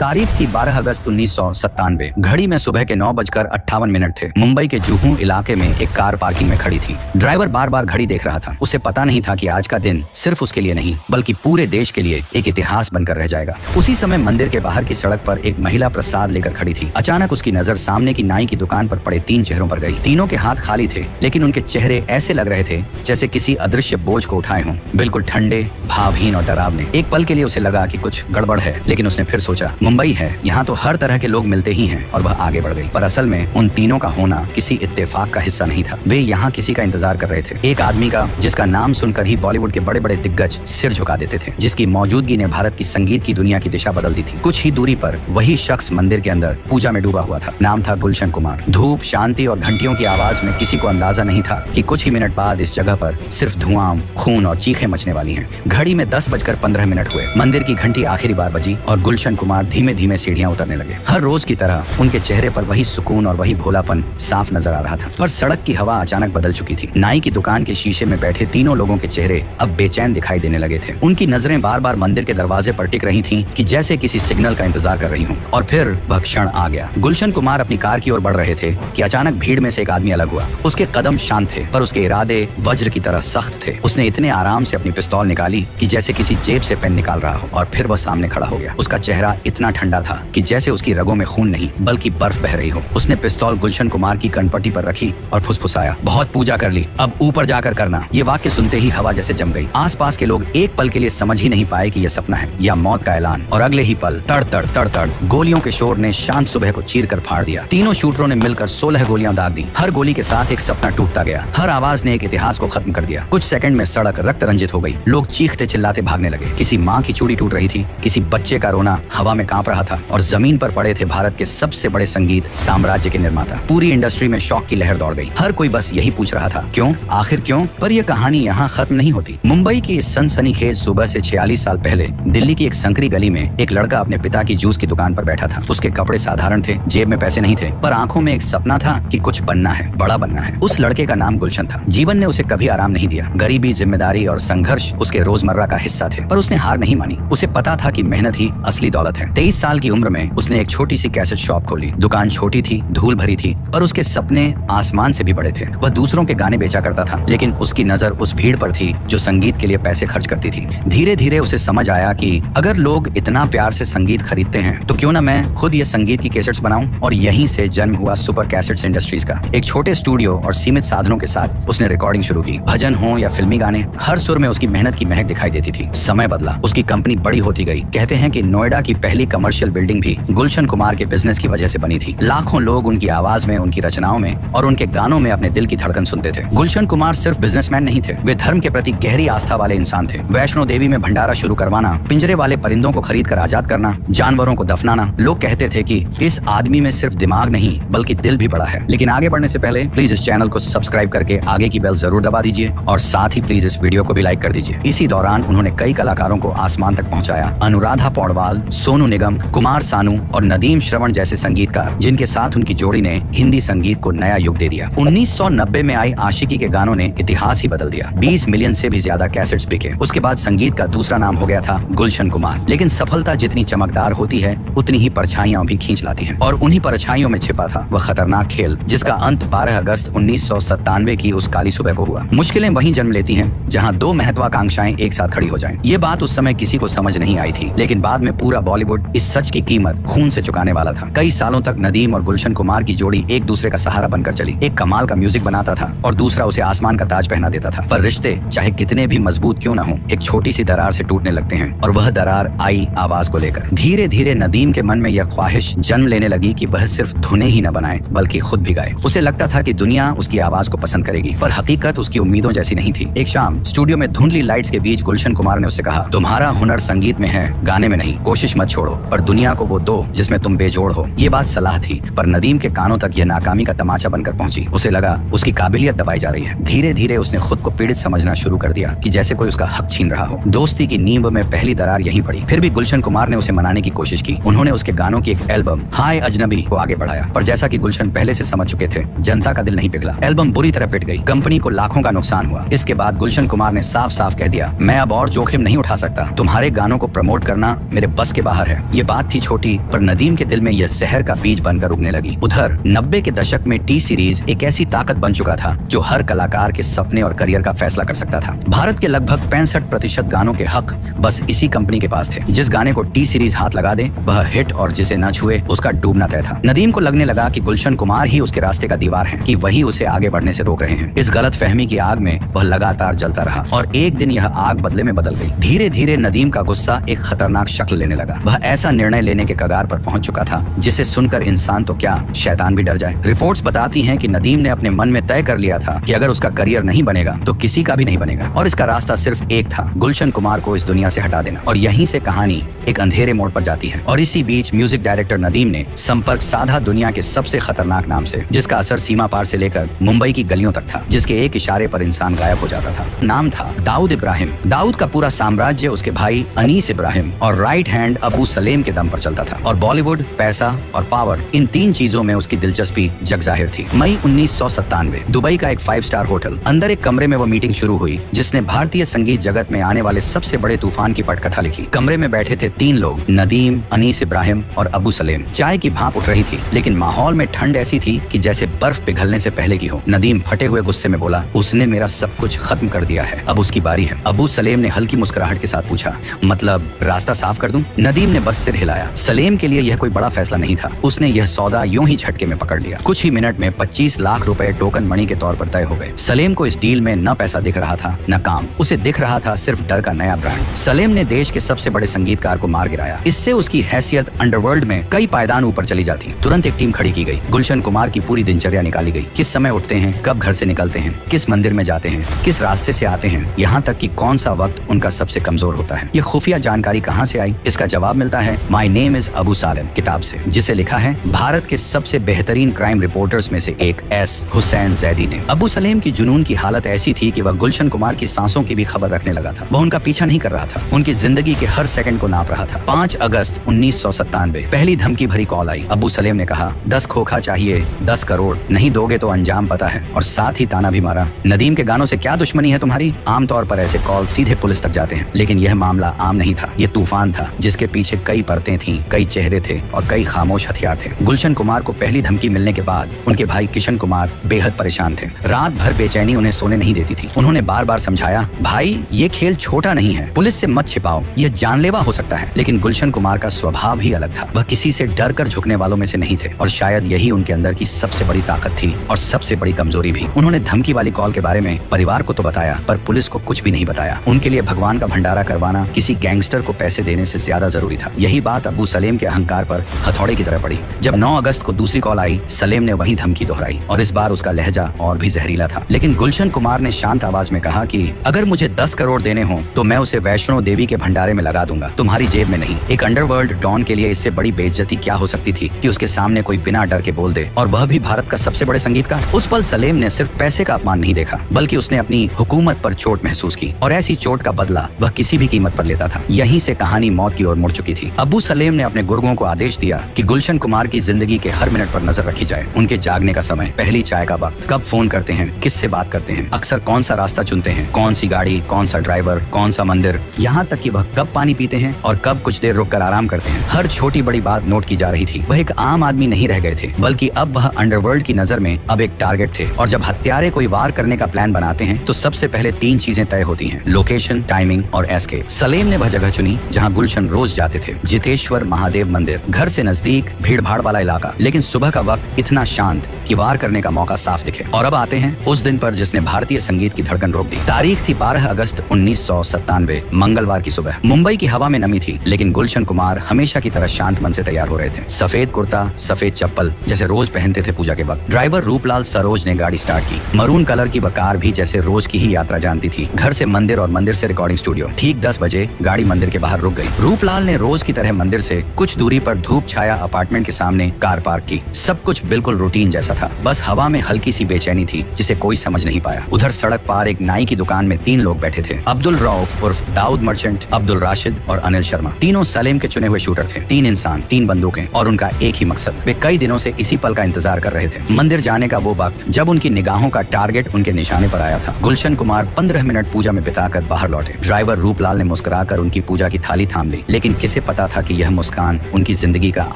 तारीख थी 12 अगस्त 1997। घड़ी में सुबह के 9:58 थे। मुंबई के जुहू इलाके में एक कार पार्किंग में खड़ी थी। ड्राइवर बार बार घड़ी देख रहा था। उसे पता नहीं था कि आज का दिन सिर्फ उसके लिए नहीं बल्कि पूरे देश के लिए एक इतिहास बनकर रह जाएगा। उसी समय मंदिर के बाहर की सड़क पर एक महिला प्रसाद लेकर खड़ी थी। अचानक उसकी नजर सामने की नाई की दुकान पर पड़े 3 चेहरों पर गई। तीनों के हाथ खाली थे, लेकिन उनके चेहरे ऐसे लग रहे थे जैसे किसी अदृश्य बोझ को उठाए हों, बिल्कुल ठंडे, भावहीन और डरावने। एक पल के लिए उसे लगा कि कुछ गड़बड़ है, लेकिन उसने फिर सोचा, मुंबई है, यहाँ तो हर तरह के लोग मिलते ही हैं, और वह आगे बढ़ गई। पर असल में उन तीनों का होना किसी इत्तेफाक का हिस्सा नहीं था। वे यहाँ किसी का इंतजार कर रहे थे, एक आदमी का जिसका नाम सुनकर ही बॉलीवुड के बड़े बड़े दिग्गज सिर झुका देते थे, जिसकी मौजूदगी ने भारत की संगीत की दुनिया की दिशा बदल दी थी। कुछ ही दूरी पर वही शख्स मंदिर के अंदर पूजा में डूबा हुआ था। नाम था गुलशन कुमार। धूप, शांति और घंटियों की आवाज में किसी को अंदाजा नहीं था कि कुछ ही मिनट बाद इस जगह पर सिर्फ धुआं, खून और चीखें मचने वाली हैं। घड़ी में 10:15 हुए। मंदिर की घंटी आखिरी बार बजी और गुलशन कुमार धीमे धीमे सीढ़ियां उतरने लगे। हर रोज की तरह उनके चेहरे पर वही सुकून और वही भोलापन साफ नजर आ रहा था। पर सड़क की हवा अचानक बदल चुकी थी। नाई की दुकान के शीशे में बैठे तीनों लोगों के चेहरे अब बेचैन दिखाई देने लगे थे। उनकी नजरें बार बार मंदिर के दरवाजे पर टिक रही थीं कि जैसे किसी सिग्नल का इंतजार कर रही हूँ। और फिर वह क्षण आ गया। गुलशन कुमार अपनी कार की ओर बढ़ रहे थे कि अचानक भीड़ में से एक आदमी अलग हुआ। उसके कदम शांत थे, पर उसके इरादे वज्र की तरह सख्त थे। उसने इतने आराम से अपनी पिस्तौल निकाली कि जैसे किसी जेब से पेन निकाल रहा हो, और फिर वह सामने खड़ा हो गया। उसका चेहरा इतना ठंडा था कि जैसे उसकी रगों में खून नहीं बल्कि बर्फ बह रही हो। उसने पिस्तौल गुलशन कुमार की कनपट्टी पर रखी और फुसफुसाया, बहुत पूजा कर ली, अब ऊपर जाकर करना। ये वाक्य सुनते ही हवा जैसे जम गई। आसपास के लोग एक पल के लिए समझ ही नहीं पाए कि यह सपना है या मौत का ऐलान। और अगले ही पल तड़ तड़ तड़ तड़ गोलियों के शोर ने शांत सुबह को चीर कर फाड़ दिया। तीनों शूटरों ने मिलकर 16 गोलियां दाग दी। हर गोली के साथ एक सपना टूटता गया। हर आवाज ने एक इतिहास को खत्म कर दिया। कुछ सेकंड में सड़क रक्त रंजित हो गई। लोग चीखते चिल्लाते भागने लगे। किसी माँ की चूड़ी टूट रही थी, किसी बच्चे का रोना हवा में कांप रहा था, और जमीन पर पड़े थे भारत के सबसे बड़े संगीत साम्राज्य के निर्माता। पूरी इंडस्ट्री में शौक की लहर दौड़ गई। हर कोई बस यही पूछ रहा था, क्यों, आखिर क्यों? पर यह कहानी यहाँ खत्म नहीं होती। मुंबई की इस सनसनीखेज सुबह से 46 साल पहले दिल्ली की एक संकरी गली में एक लड़का अपने पिता की जूस की दुकान पर बैठा था। उसके कपड़े साधारण थे, जेब में पैसे नहीं थे, पर आंखों में एक सपना था कि कुछ बनना है, बड़ा बनना है। उस लड़के का नाम गुलशन था। जीवन ने उसे कभी आराम नहीं दिया। गरीबी, जिम्मेदारी और संघर्ष उसके रोजमर्रा का हिस्सा थे, पर उसने हार नहीं मानी। उसे पता था कि मेहनत ही असली दौलत है। 23 साल की उम्र में उसने एक छोटी सी कैसेट शॉप खोली। दुकान छोटी थी, धूल भरी थी, पर उसके सपने आसमान से भी बड़े थे। वह दूसरों के गाने बेचा करता था, लेकिन उसकी नजर उस भीड़ पर थी जो संगीत के लिए पैसे खर्च करती थी। धीरे धीरे उसे समझ आया कि अगर लोग इतना प्यार से संगीत खरीदते हैं तो क्यों ना मैं खुद ये संगीत की कैसेट्स बनाऊं। और यहीं से जन्म हुआ सुपर कैसेट्स इंडस्ट्रीज का। एक छोटे स्टूडियो और सीमित साधनों के साथ उसने रिकॉर्डिंग शुरू की। भजन हो या फिल्मी गाने, हर सुर में उसकी मेहनत की महक दिखाई देती थी। समय बदला, उसकी कंपनी बड़ी होती गई। कहते हैं कि नोएडा की पहली कमर्शियल बिल्डिंग भी गुलशन कुमार के बिजनेस की वजह से बनी थी। लाखों लोग उनकी आवाज में, उनकी रचनाओं में और उनके गानों में अपने दिल की धड़कन सुनते थे। गुलशन कुमार सिर्फ बिजनेसमैन नहीं थे, वे धर्म के प्रति गहरी आस्था वाले इंसान थे। वैष्णो देवी में भंडारा शुरू करवाना, पिंजरे वाले परिंदों को खरीद कर आजाद करना, जानवरों को दफनाना। लोग कहते थे कि इस आदमी में सिर्फ दिमाग नहीं बल्कि दिल भी बड़ा है। लेकिन आगे बढ़ने से पहले प्लीज इस चैनल को सब्सक्राइब करके आगे की बेल जरूर दबा दीजिए, और साथ ही प्लीज इस वीडियो को भी लाइक कर दीजिए। इसी दौरान उन्होंने कई कलाकारों को आसमान तक पहुंचाया। अनुराधा पौडवाल, सोनू निगम, कुमार सानू और नदीम श्रवण जैसे संगीतकार, जिनके साथ उनकी जोड़ी ने हिंदी संगीत को नया युग दे दिया। 1990 में आई आशिकी के गानों ने इतिहास ही बदल दिया। 20 मिलियन से भी ज्यादा कैसेट्स बिके। उसके बाद संगीत का दूसरा नाम हो गया था गुलशन कुमार। लेकिन सफलता जितनी चमकदार होती है उतनी ही परछाइयां भी खींच लाती हैं, और उन्हीं परछाइयों में छिपा था वह खतरनाक खेल जिसका अंत 12 अगस्त 1997 की उस काली सुबह को हुआ। मुश्किलें वहीं जन्म लेती हैं जहां दो महत्वाकांक्षाएं एक साथ खड़ी हो जाएं। ये बात उस समय किसी को समझ नहीं आई थी, लेकिन बाद में पूरा बॉलीवुड इस सच की कीमत खून से चुकाने वाला था। कई सालों तक नदीम और गुलशन कुमार की जोड़ी एक दूसरे का सहारा बनकर चली। एक कमाल का म्यूजिक बनाता था और दूसरा उसे आसमान का ताज पहना देता था। पर रिश्ते चाहे कितने भी मजबूत क्यों ना हो, एक छोटी सी दरार से टूटने लगते हैं, और वह दरार आई आवाज को लेकर। धीरे धीरे नदीम के मन में यह ख्वाहिश जन्म लेने लगी कि वह सिर्फ धुनें ही न बनाए बल्कि खुद भी गाए। उसे लगता था कि दुनिया उसकी आवाज को पसंद करेगी, पर हकीकत उसकी उम्मीदों जैसी नहीं थी। एक शाम स्टूडियो में धुंधली लाइट्स के बीच गुलशन कुमार ने उससे कहा, तुम्हारा हुनर संगीत में है, गाने में नहीं। कोशिश मत छोड़ो, पर दुनिया को वो दो जिसमें तुम बेजोड़ हो। ये बात सलाह थी, पर नदीम के कानों तक यह नाकामी का तमाचा बनकर पहुंची। उसे लगा उसकी काबिलियत दबाई जा रही है। धीरे धीरे उसने खुद को पीड़ित समझना शुरू कर दिया कि जैसे कोई उसका हक छीन रहा हो। दोस्ती की नींव में पहली दरार यहीं पड़ी। फिर भी गुलशन कुमार ने उसे मनाने की कोशिश की। उन्होंने उसके गानों की एक एल्बम हाय अजनबी को आगे बढ़ाया, पर जैसा कि गुलशन पहले से समझ चुके थे, जनता का दिल नहीं पिघला। एल्बम बुरी तरह पिट गई। कंपनी को लाखों का नुकसान हुआ। इसके बाद गुलशन कुमार ने साफ साफ कह दिया, मैं अब और जोखिम नहीं उठा सकता। तुम्हारे गानों को प्रमोट करना मेरे बस के बाहर है। ये बात थी छोटी, पर नदीम के दिल में यह जहर का बीज बनकर उगने लगी। उधर 90 के दशक में टी सीरीज एक ऐसी ताकत बन चुका था जो हर कलाकार के सपने और करियर का फैसला कर सकता था। भारत के लगभग 65% गानों के हक बस इसी कंपनी के पास थे। जिस गाने को टी सीरीज हाथ लगा दे वह हिट, और जिसे न छुए उसका डूबना तय था। नदीम को लगने लगा कि गुलशन कुमार ही उसके रास्ते का दीवार है, कि वही उसे आगे बढ़ने से रोक रहे हैं। इस गलत फहमी की आग में वह लगातार जलता रहा और एक दिन यह आग बदले में बदल गई। धीरे धीरे नदीम का गुस्सा एक खतरनाक शक्ल लेने लगा। वह ऐसा निर्णय लेने के कगार पर पहुंच चुका था जिसे सुनकर इंसान तो क्या, शैतान भी डर जाए। रिपोर्ट्स बताती हैं कि नदीम ने अपने मन में तय कर लिया था कि अगर उसका करियर नहीं बनेगा तो किसी का भी नहीं बनेगा, और इसका रास्ता सिर्फ एक था, गुलशन कुमार को इस दुनिया से हटा देना। और यहीं से कहानी एक अंधेरे मोड़ पर जाती है। और इसी बीच म्यूजिक डायरेक्टर नदीम ने संपर्क साधा दुनिया के सबसे खतरनाक नाम से, जिसका असर सीमा पार से लेकर मुंबई की गलियों तक था, जिसके एक इशारे पर इंसान गायब हो जाता था। नाम था दाऊद इब्राहिम। दाऊद का पूरा साम्राज्य उसके भाई अनीस इब्राहिम और राइट हैंड अबू सलेम के दम पर चलता था, और बॉलीवुड, पैसा और पावर, इन तीन चीजों में उसकी दिलचस्पी जगजाहिर थी। मई 1997 दुबई का एक 5 स्टार होटल, अंदर एक कमरे में वो मीटिंग शुरू हुई जिसने भारतीय संगीत जगत में आने वाले सबसे बड़े तूफान की पटकथा लिखी। कमरे में बैठे थे 3 लोग, नदीम, अनीस इब्राहिम और अबू सलेम। चाय की भाप उठ रही थी, लेकिन माहौल में ठंड ऐसी थी कि जैसे बर्फ पिघलने से पहले की हो। नदीम फटे हुए गुस्से में बोला, उसने मेरा सब कुछ खत्म कर दिया है, अब उसकी बारी है। अबू सलेम ने हल्की मुस्कुराहट के साथ पूछा, मतलब रास्ता साफ कर दूं? नदीम ने बस सिर हिलाया। सलेम के लिए यह कोई बड़ा फैसला नहीं था। उसने यह सौदा यूं ही झटके में पकड़ लिया। कुछ ही मिनट में 25 लाख रुपए टोकन मनी के तौर पर तय हो गए। सलेम को इस डील में न पैसा दिख रहा था न काम, उसे दिख रहा था सिर्फ डर का नया ब्रांड। सलेम ने देश के सबसे बड़े संगीतकार को मार गिराया। इससे उसकी हैसियत अंडरवर्ल्ड में कई पायदान ऊपर चली जाती। तुरंत एक टीम खड़ी की गई। गुलशन कुमार की पूरी दिनचर्या निकाली गई। किस समय उठते हैं, कब घर से निकलते हैं, किस मंदिर में जाते हैं, किस रास्ते से आते हैं, यहाँ तक कि कौन सा वक्त उनका सबसे कमजोर होता है। ये खुफिया जानकारी कहाँ से आई? इसका जवाब मिलता है my name is Abu Salem किताब से, जिसे लिखा है भारत के सबसे बेहतरीन क्राइम रिपोर्टर्स में से एक एस हुसैन जैदी ने। अबू सलेम की जुनून की हालत ऐसी थी कि वह गुलशन कुमार की सांसों की भी खबर रखने लगा था। वह उनका पीछा नहीं कर रहा था, उनकी जिंदगी के हर सेकंड को नाप रहा था। 5 अगस्त 1997 पहली धमकी भरी कॉल आई। अबू सलेम ने कहा, 10 खोखा चाहिए, 10 करोड़, नहीं दोगे तो अंजाम पता है, और साथ ही ताना भी मारा। नदीम के गानों से क्या दुश्मनी है तुम्हारी? आमतौर पर ऐसे कॉल सीधे पुलिस तक जाते हैं, लेकिन यह मामला आम नहीं था। ये तूफान था जिसके पीछे कई परतें थीं, कई चेहरे थे और कई खामोश हथियार थे। गुलशन कुमार को पहली धमकी मिलने के बाद उनके भाई किशन कुमार बेहद परेशान थे। रात भर बेचैनी उन्हें सोने नहीं देती थी। उन्होंने बार बार समझाया, भाई ये खेल छोटा नहीं है, पुलिस से मत छिपाओ, यह जानलेवा हो सकता है। लेकिन गुलशन कुमार का स्वभाव ही अलग था। वह किसी से डर कर झुकने वालों में से नहीं थे, और शायद यही उनके अंदर की सबसे बड़ी ताकत थी और सबसे बड़ी कमजोरी भी। उन्होंने धमकी वाली कॉल के बारे में परिवार को तो बताया, पर पुलिस को कुछ भी नहीं बताया। उनके लिए भगवान का भंडारा करवाना किसी गैंगस्टर को पैसे देने से ज्यादा जरूरी था। यही बात अबू सलेम के अहंकार पर हथौड़े की तरह पड़ी। जब 9 अगस्त को दूसरी कॉल आई, सलेम ने वही धमकी दोहराई, और इस बार उसका लहजा और भी जहरीला था। लेकिन गुलशन कुमार ने शांत आवाज में कहा कि अगर मुझे 10 करोड़ देने हो तो मैं उसे वैष्णो देवी के भंडारे में लगा दूंगा, तुम्हारी जेब में नहीं। एक अंडरवर्ल्ड डॉन के लिए इससे बड़ी बेइज्जती क्या हो सकती थी कि उसके सामने कोई बिना डर के बोल दे, और वह भी भारत का सबसे बड़े संगीतकार। उस पल सलेम ने सिर्फ पैसे का अपमान नहीं देखा, बल्कि उसने अपनी हुकूमत पर चोट महसूस की, और ऐसी चोट का बदला वह किसी भी कीमत पर लेता था। यहीं से कहानी मौत की ओर मुड़ चुकी थी। अबू सलेम ने अपने गुर्गों को आदेश दिया कि गुलशन कुमार की जिंदगी के हर मिनट पर नजर रखी जाए। उनके जागने का समय, पहली चाय का वक्त, कब फोन करते हैं, किससे बात करते हैं, अक्सर कौन सा रास्ता चुनते हैं, कौन सी गाड़ी, कौन सा ड्राइवर, कौन सा मंदिर, यहाँ तक कि वह कब पानी पीते हैं और कब कुछ देर रुककर आराम करते हैं। हर छोटी बड़ी बात नोट की जा रही थी। वह एक आम आदमी नहीं रह गए थे, बल्कि अब वह अंडरवर्ल्ड की नजर में अब एक टारगेट थे। और जब हत्यारे कोई वार करने का प्लान बनाते हैं तो सबसे पहले 3 चीजें तय होती हैं, लोकेशन, टाइमिंग और एस्केप। सलेम ने वह जगह चुनी जहाँ गुलशन रोज जाते थे, जितेश्वर महादेव मंदिर। घर से नजदीक, भीड़ भाड़ वाला इलाका, लेकिन सुबह का वक्त इतना शांत कि वार करने का मौका साफ दिखे। और अब आते हैं उस दिन पर जिसने भारतीय संगीत की धड़कन रोक दी। तारीख थी 12 अगस्त 1997, मंगलवार की सुबह। मुंबई की हवा में नमी थी, लेकिन गुलशन कुमार हमेशा की तरह शांत मन से तैयार हो रहे थे। सफेद कुर्ता, सफेद चप्पल, जैसे रोज पहनते थे पूजा के वक्त। ड्राइवर रूपलाल सरोज ने गाड़ी स्टार्ट की। मरून कलर की वह कार भी जैसे रोज की ही यात्रा जानती थी। घर से मंदिर और मंदिर से रिकॉर्डिंग स्टूडियो। ठीक 10 बजे गाड़ी मंदिर के बाहर रुक गई। रूपलाल ने रोज की तरह मंदिर से कुछ दूरी पर धूप छाया अपार्टमेंट के सामने कार पार्क की। सब कुछ बिल्कुल रूटीन जैसा था, बस हवा में हल्की सी बेचैनी थी जिसे कोई समझ नहीं पाया। उधर सड़क पार एक नाई की दुकान में 3 लोग बैठे थे, अब्दुल रऊफ उर्फ दाऊद मर्चेंट, अब्दुल राशिद और अनिल शर्मा। तीनों सलेम के चुने हुए शूटर थे। 3 इंसान, 3 बंदूकें और उनका एक ही मकसद। वे कई दिनों से इसी पल का इंतजार कर रहे थे, मंदिर जाने का वो वक्त जब उनकी निगाहों का टारगेट उनके निशाने पर आया था। गुलशन कुमार 15 मिनट पूजा में बिताकर बाहर लौटे। ड्राइवर रूपलाल ने मुस्कुराकर उनकी पूजा की थाली थाम ली, लेकिन किसे पता था कि यह मुस्कान उनकी जिंदगी का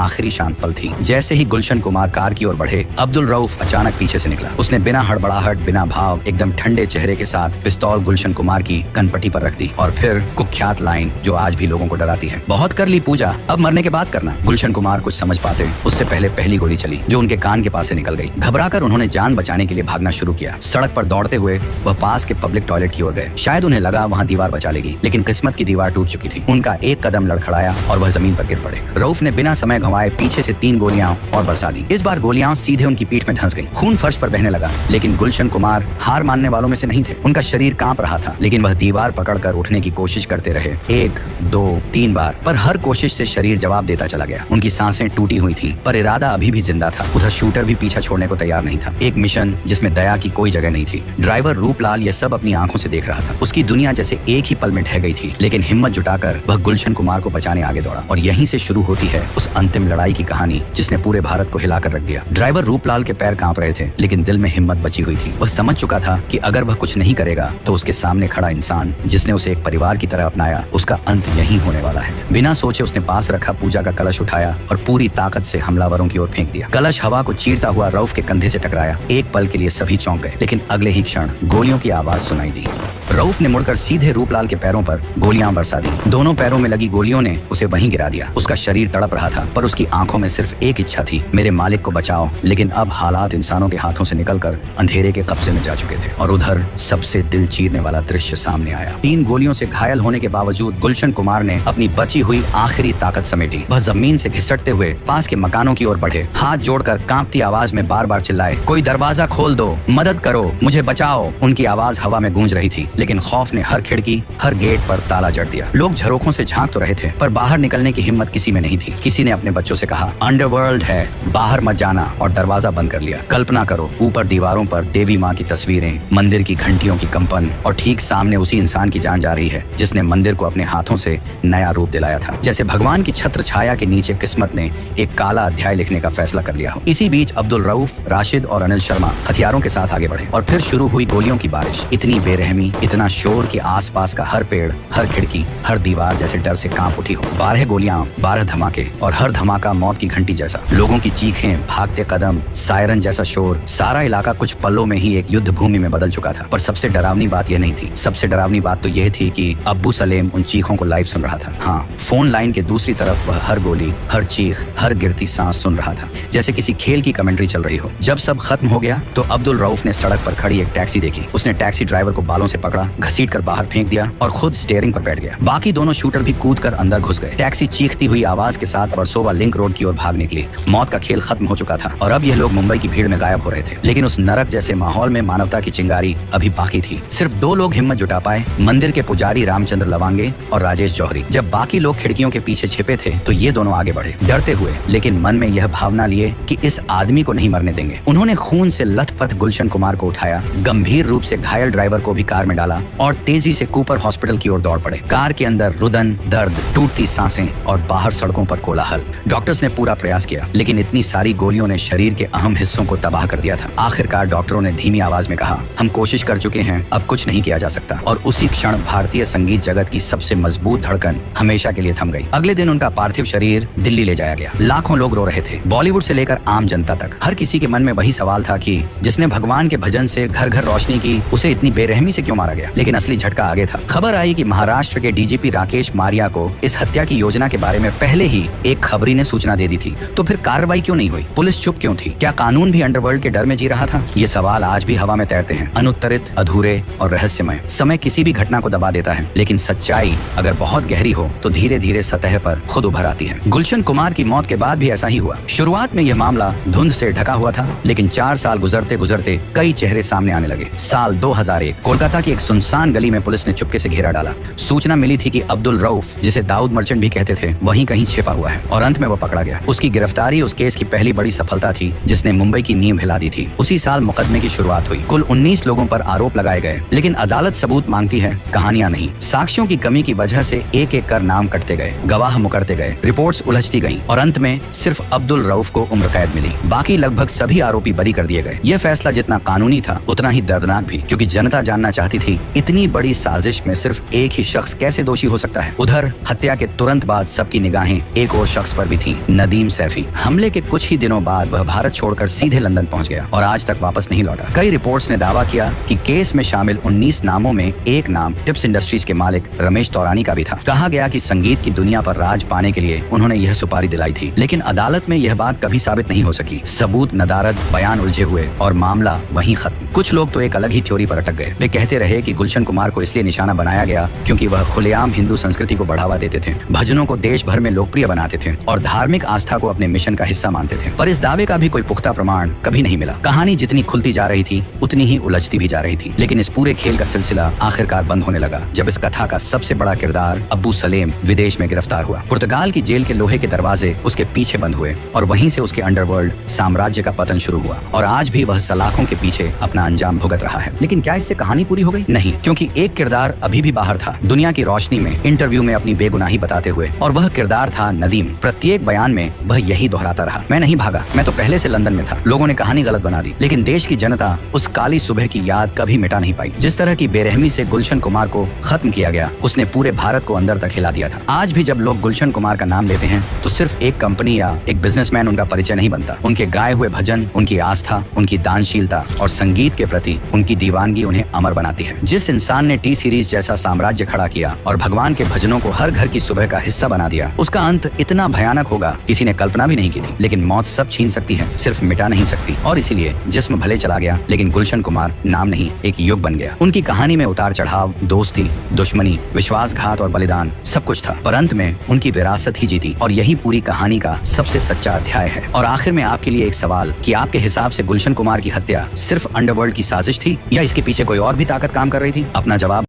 आखिरी शांत पल थी। जैसे ही गुलशन कुमार कार की ओर बढ़े, अब्दुल रऊफ अचानक पीछे से निकला। उसने बिना हड़बड़ाहट, बिना भाव, एकदम ठंडे चेहरे के साथ पिस्तौल गुलशन कुमार की कनपट्टी पर रख दी और फिर कुख्यात लाइन जो आज भी लोगों को डराती है, बहुत कर ली पूजा, अब मरने के बाद करना। गुलशन कुमार कुछ समझ पाते उससे पहले पहली गोली चली जो उनके कान के पास से निकल गई। घबराकर उन्होंने जान बचाने के लिए भागना शुरू किया। सड़क पर दौड़ते हुए वह पास के पब्लिक टॉयलेट की ओर गए। शायद उन्हें लगा वहाँ दीवार बचा लेगी, लेकिन किस्मत की दीवार टूट चुकी थी। उनका एक कदम लड़खड़ाया और वह जमीन पर गिर पड़े। रऊफ ने बिना समय गंवाए पीछे से 3 गोलियां और बरसा दी। इस बार गोलियां सीधे उनकी पीठ में धंस गईं। खून फर्श पर बहने लगा, लेकिन गुलशन कुमार हार मानने वालों में से नहीं थे। उनका शरीर कांप रहा था, लेकिन वह दीवार पकड़कर उठने की कोशिश करते रहे, 1, 2, 3 बार, पर हर कोशिश से शरीर जवाब देता चला गया। उनकी सांसें टूटी हुई थीं, पर इरादा अभी भी जिंदा था। उधर शूटर भी पीछा छोड़ने को तैयार नहीं था। एक मिशन जिसमें दया की कोई जगह नहीं थी। ड्राइवर रूपलाल यह सब अपनी आंखों से देख रहा था। उसकी दुनिया जैसे एक ही पल में ढह गई थी, लेकिन हिम्मत जुटाकर वह गुलशन कुमार को बचाने आगे दौड़ा। और यहीं से शुरू होती है उस अंतिम लड़ाई की कहानी जिसने पूरे भारत को हिलाकर रख दिया। ड्राइवर रूपलाल के पैर कांप रहे थे, लेकिन दिल में हिम्मत बची हुई थी। वह समझ चुका था कि अगर वह कुछ नहीं करेगा तो उसके सामने खड़ा इंसान जिसने उसे एक परिवार की तरह अपनाया, उसका अंत यहीं होने वाला है। बिना सोचे उसने पास रखा पूजा का कलश उठाया और पूरी ताकत से हमलावरों की ओर फेंक दिया। कलश हवा को चीरता हुआ रऊफ के कंधे से टकराया। एक पल के लिए सभी चौंक गए, लेकिन अगले ही क्षण गोलियों की आवाज सुनाई दी। रऊफ ने मुड़कर सीधे रूपलाल के पैरों पर गोलियां बरसा दी। दोनों पैरों में लगी गोलियों ने उसे वहीं गिरा दिया। उसका शरीर तड़प रहा था, पर उसकी आंखों में सिर्फ एक इच्छा थी, मेरे मालिक को बचाओ। लेकिन अब हालात इंसानों के हाथों से निकलकर अंधेरे के कब्जे में जा चुके थे। और उधर सबसे दिल चीरने वाला दृश्य सामने आया। 3 गोलियों से घायल होने के बावजूद गुलशन कुमार ने अपनी बची हुई आखिरी ताकत समेटी। वह जमीन से घिसटते हुए पास के मकानों की ओर बढ़े, हाथ जोड़कर कांपती आवाज में बार बार चिल्लाए, कोई दरवाजा खोल दो, मदद करो, मुझे बचाओ। उनकी आवाज हवा में गूंज रही थी, लेकिन खौफ ने हर खिड़की, हर गेट पर ताला जड़ दिया। लोग झरोखों से झांक तो रहे थे, पर बाहर निकलने की हिम्मत किसी में नहीं थी। किसी ने अपने बच्चों से कहा, अंडरवर्ल्ड है, बाहर मत जाना, और दरवाजा बंद कर लिया। कल्पना करो, ऊपर दीवारों पर देवी माँ की तस्वीरें, मंदिर की घंटियों की कंपन, और ठीक सामने उसी इंसान की जान जा रही है जिसने मंदिर को अपने हाथों से नया रूप दिलाया था। जैसे भगवान की छत्र छाया के नीचे किस्मत ने एक काला अध्याय लिखने का फैसला कर लिया हो। इसी बीच अब्दुल रऊफ, राशिद और अनिल शर्मा हथियारों के साथ आगे बढ़े, और फिर शुरू हुई गोलियों की बारिश। इतनी बेरहमी, इतना शोर कि आसपास का हर पेड़, हर खिड़की, हर दीवार जैसे डर से कांप उठी हो। 12 गोलियां, 12 धमाके, और हर धमाका मौत की घंटी जैसा। लोगों की चीखें, भागते कदम, सायरन जैसा शोर, सारा इलाका कुछ पलों में ही एक युद्ध भूमि में बदल चुका था। पर सबसे डरावनी बात यह नहीं थी। सबसे डरावनी बात तो यह थी कि अब्बू सलेम उन चीखों को लाइव सुन रहा था। हाँ, फोन लाइन के दूसरी तरफ वह हर गोली, हर चीख, हर गिरती सांस सुन रहा था, जैसे किसी खेल की कमेंट्री चल रही हो। जब सब खत्म हो गया तो अब्दुल रऊफ ने सड़क पर खड़ी एक टैक्सी देखी। उसने टैक्सी ड्राइवर को बालों से पकड़ा, घसीटकर बाहर फेंक दिया और खुद स्टीयरिंग पर बैठ गया। बाकी दोनों शूटर भी कूदकर अंदर घुस गए। टैक्सी चीखती हुई आवाज के साथ वर्सोवा लिंक रोड की ओर भाग निकली। मौत का खेल खत्म हो चुका था और अब यह लोग मुंबई की भीड़ में गायब हो रहे थे। लेकिन उस नरक जैसे माहौल में मानवता की चिंगारी अभी बाकी थी। सिर्फ 2 लोग हिम्मत जुटा पाए, मंदिर के पुजारी रामचंद्र लवांगे और राजेश जौहरी। जब बाकी लोग खिड़कियों के पीछे छिपे थे तो ये दोनों आगे बढ़े, डरते हुए, लेकिन मन में यह भावना लिए कि इस आदमी को नहीं मरने देंगे। उन्होंने खून से लथपथ गुलशन कुमार को उठाया, गंभीर रूप से घायल ड्राइवर को भी कार में डाला और तेजी से कूपर हॉस्पिटल की ओर दौड़ पड़े। कार के अंदर रुदन, दर्द, टूटती सांसें और बाहर सड़कों पर कोलाहल। डॉक्टर्स ने पूरा प्रयास किया, लेकिन इतनी सारी गोलियों ने शरीर के अहम हिस्सों को तबाह कर दिया था। आखिरकार डॉक्टरों ने धीमी आवाज में कहा, हम कोशिश कर चुके हैं, अब कुछ नहीं किया जा सकता। और उसी क्षण भारतीय संगीत जगत की सबसे मजबूत धड़कन हमेशा के लिए थम गई। अगले दिन उनका पार्थिव शरीर दिल्ली ले जाया गया। लाखों लोग रो रहे थे, बॉलीवुड से लेकर आम जनता तक। हर किसी के मन में वही सवाल था कि जिसने भगवान के भजन से घर घर रोशनी की, उसे इतनी बेरहमी से क्यों मारा गया। लेकिन असली झटका आगे था। खबर आई कि महाराष्ट्र के डीजीपी राकेश मारिया को इस हत्या की योजना के बारे में पहले ही एक खबरी ने सूचना दे दी थी। तो फिर कार्रवाई क्यों नहीं हुई? पुलिस चुप क्यों थी? क्या कानून भी अंडरवर्ल्ड के डर में जी रहा था? ये सवाल आज भी हवा में तैरते हैं, अनुत्तरित, अधूरे और रहस्यमय। समय किसी भी घटना को दबा देता है, लेकिन सच्चाई अगर बहुत गहरी हो तो धीरे धीरे सतह पर खुद उभर आती है। गुलशन कुमार की मौत के बाद भी ऐसा ही हुआ। शुरुआत में यह मामला धुंध से ढका हुआ था, लेकिन 4 साल गुजरते गुजरते कई चेहरे सामने आने लगे। साल 2001 कोलकाता की एक सुनसान गली में पुलिस ने चुपके से घेरा डाला। सूचना मिली थी कि अब्दुल रऊफ, जिसे दाऊद मर्चेंट भी कहते थे, वहीं कहीं छिपा हुआ है, और अंत में वो पकड़ा गया। उसकी गिरफ्तारी उस केस की पहली बड़ी बड़ी सफलता थी जिसने मुंबई की नींव हिला दी थी। उसी साल मुकदमे की शुरुआत हुई। कुल 19 लोगों पर आरोप लगाए गए, लेकिन अदालत सबूत मांगती है, कहानियां नहीं। साक्ष्यों की कमी की वजह से एक एक कर नाम कटते गए, गवाह मुकरते गए, रिपोर्ट्स उलझती गईं और अंत में सिर्फ अब्दुल रऊफ को उम्र कैद मिली। बाकी लगभग सभी आरोपी बरी कर दिए गए। यह फैसला जितना कानूनी था उतना ही दर्दनाक भी, क्योंकि जनता जानना चाहती थी इतनी बड़ी साजिश में सिर्फ एक ही शख्स कैसे दोषी हो सकता है। उधर हत्या के तुरंत बाद सबकी निगाहें एक और शख्स पर भी थी, नदीम सैफी। हमले के कुछ ही दिनों बाद वह भारत छोड़कर सीधे लंदन पहुंच गया और आज तक वापस नहीं लौटा। कई रिपोर्ट्स ने दावा किया कि केस में शामिल 19 नामों में एक नाम टिप्स इंडस्ट्रीज के मालिक रमेश तौरानी का भी था। कहा गया कि संगीत की दुनिया पर राज पाने के लिए उन्होंने यह सुपारी दिलाई थी, लेकिन अदालत में यह बात कभी साबित नहीं हो सकी। सबूत नदारद, बयान उलझे हुए और मामला वहीं खत्म। कुछ लोग तो एक अलग ही थ्योरी पर अटक गए। वे कहते रहे कि गुलशन कुमार को इसलिए निशाना बनाया गया क्योंकि वह खुलेआम हिंदू संस्कृति को बढ़ावा देते थे, भजनों को देश भर में लोकप्रिय बनाते थे और धार्मिक आस्था को अपने मिशन का हिस्सा मानते थे। पर इस दावे का भी कोई पुख्ता प्रमाण कभी नहीं मिला। कहानी जितनी खुलती जा रही थी उतनी ही उलझती भी जा रही थी। लेकिन इस पूरे खेल का सिलसिला आखिरकार बंद होने लगा जब इस कथा का सबसे बड़ा किरदार अब्बू सलेम विदेश में गिरफ्तार हुआ। पुर्तगाल की जेल के लोहे के दरवाजे उसके पीछे बंद हुए और वहीं से उसके अंडरवर्ल्ड साम्राज्य का पतन शुरू हुआ और आज भी वह सलाखों के पीछे अपना अंजाम भुगत रहा है। लेकिन क्या इससे कहानी पूरी हो गई? नहीं, क्योंकि एक किरदार अभी भी बाहर था, दुनिया की रोशनी में, इंटरव्यू में अपनी बेगुनाही बताते हुए, और वह किरदार था नदीम। प्रत्येक बयान में वह यही दोहराता रहा, मैं नहीं भागा, मैं तो पहले से लंदन में था, लोगों ने कहानी गलत बना दी। लेकिन देश की जनता उस काली सुबह की याद कभी मिटा नहीं पाई। जिस तरह की बेरहमी से गुलशन कुमार को खत्म किया गया, उसने पूरे भारत को अंदर तक हिला दिया था। आज भी जब लोग गुलशन कुमार का नाम लेते हैं तो सिर्फ एक कंपनी या एक बिजनेसमैन उनका परिचय नहीं बनता। उनके गाए हुए भजन, उनकी आस्था, उनकी दानशीलता और संगीत के प्रति उनकी दीवानगी उन्हें अमर बनाती है। जिस इंसान ने टी सीरीज जैसा साम्राज्य खड़ा किया और भगवान के भजनों को हर घर की सुबह का हिस्सा बना दिया, उसका अंत इतना भयानक होगा किसी ने कल्पना भी नहीं की थी। लेकिन मौत सब छीन सकती है, सिर्फ मिटा नहीं सकती। और इसीलिए जिस्म भले चला गया लेकिन गुलशन कुमार नाम नहीं, एक युग बन गया। उनकी कहानी में उतार चढ़ाव, दोस्ती, दुश्मनी, विश्वासघात और बलिदान सब कुछ था, पर अंत में उनकी विरासत ही जीती और यही पूरी कहानी का सबसे सच्चा अध्याय है। और आखिर में आपके लिए एक सवाल कि आपके हिसाब से गुलशन कुमार की हत्या सिर्फ अंडरवर्ल्ड की साजिश थी या इसके पीछे कोई और भी ताकत काम कर रही थी? अपना जवाब